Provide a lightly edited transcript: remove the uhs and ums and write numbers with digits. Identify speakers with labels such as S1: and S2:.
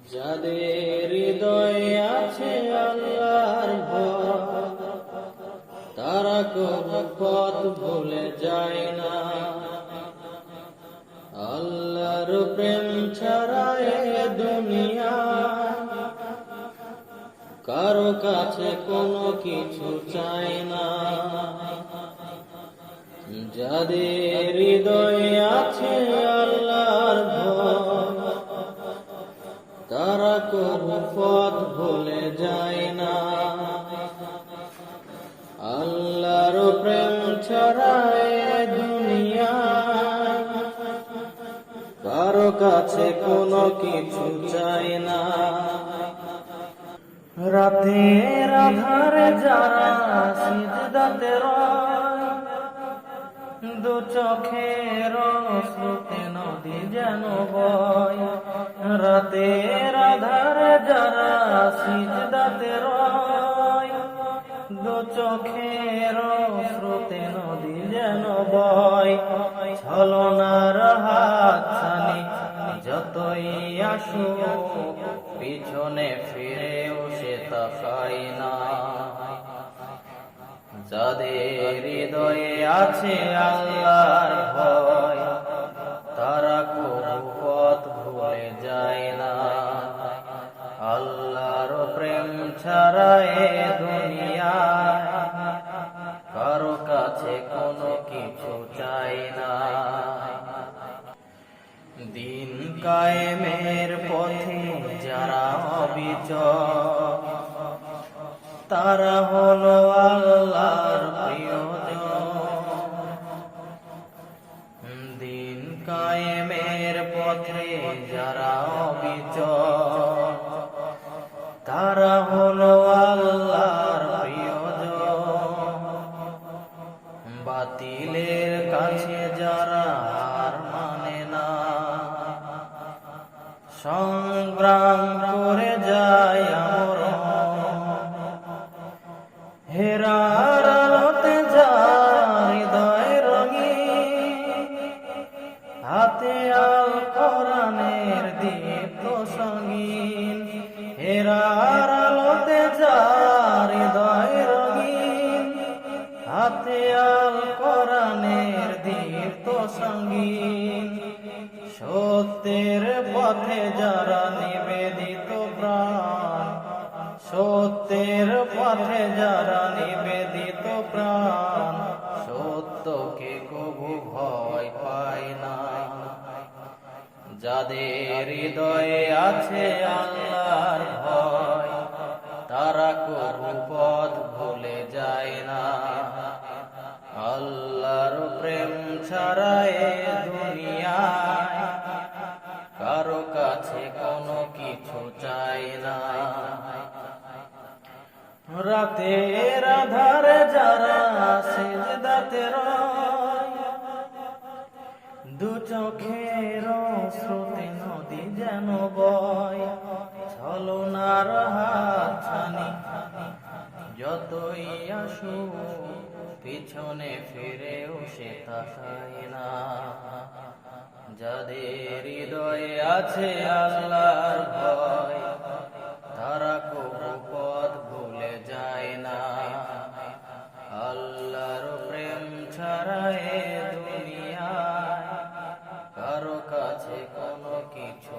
S1: যাদের হৃদয়ে আছে আল্লাহর ভয়, তারা কোনো পথ ভুলে যায় না। আল্লাহর প্রেম ছাড়া এ দুনিয়া কারো কাছে কোনো কিছু চায় না। যাদের হৃদয়ে আছে আল্লাহর ভয়, তারা কোনো পথ ভুলে যায় না। আল্লাহর প্রেম ছাড়া এ দুনিয়ায় কারো কাছে কোনো কিছু চায় না। রাতের আধারে যারা সিজদাতে রয়, দু চোখের অশ্রুতে নদী যেন বয়। রাতের আধারে যারা সিজদাতে রয়, দু চোখের অশ্রুতে নদী যেন বয়। ছলনার হাতছানি যতই আসুক, পিছনে ফিরেও সে তাকায় না। যাদের হৃদয়ে আছে আল্লাহর ভয়, তারা কোনো পথ ভুলে যায় না। আল্লাহর প্রেম ছাড়া এ দুনিয়ায় কারো কাছে কোনো কিছু চাই না। দিন কায়েমের পথে যারা অবিচল, তারা হলো আল্লাহর প্রিয়জন। দিন কায়েমের পথে যারা অবিচল, তারা হলো আল্লাহর প্রিয়জন। বাতিলের কাছে যারা হার মানে না, সংগ্রাম করে যায় আমরণ। হেরার আলোতে যার হৃদয় রঙিন, হাতে আল কোরআনের দীপ্ত সঙ্গীন। হেরার আলোতে যার হৃদয় রঙিন, হাতে আল কোরআনের দীপ্ত সঙ্গীন। সত্যের পথে যারা নিবেদিত প্রাণ, সত্যের পথে যারা নিবেদিত প্রাণ, সত্যকে কবু ভয় পায় না। যাদের হৃদয়ে আছে আল্লাহর ভয়, তারা কবু পথ ভুলে যায় না। আল্লাহর প্রেম ছাড়া এ দুনিয়ায় কারো কাছে কোনো কিছু চাই না। রাতের আধারে যারা সিজদাতে রয়, দু চোখের অশ্রুতে নদী যেন বয়। ছলনার হাতছানি যতই আসুক, পিছনে ফিরেও সে তাকায় না। যাদের হৃদয়ে আছে আল্লাহর ভয়, তারা কোনো পথ ভুলে যায় না। আল্লাহর প্রেম ছাড়া এ দুনিয়ায় কারো কাছে কোনো কিছু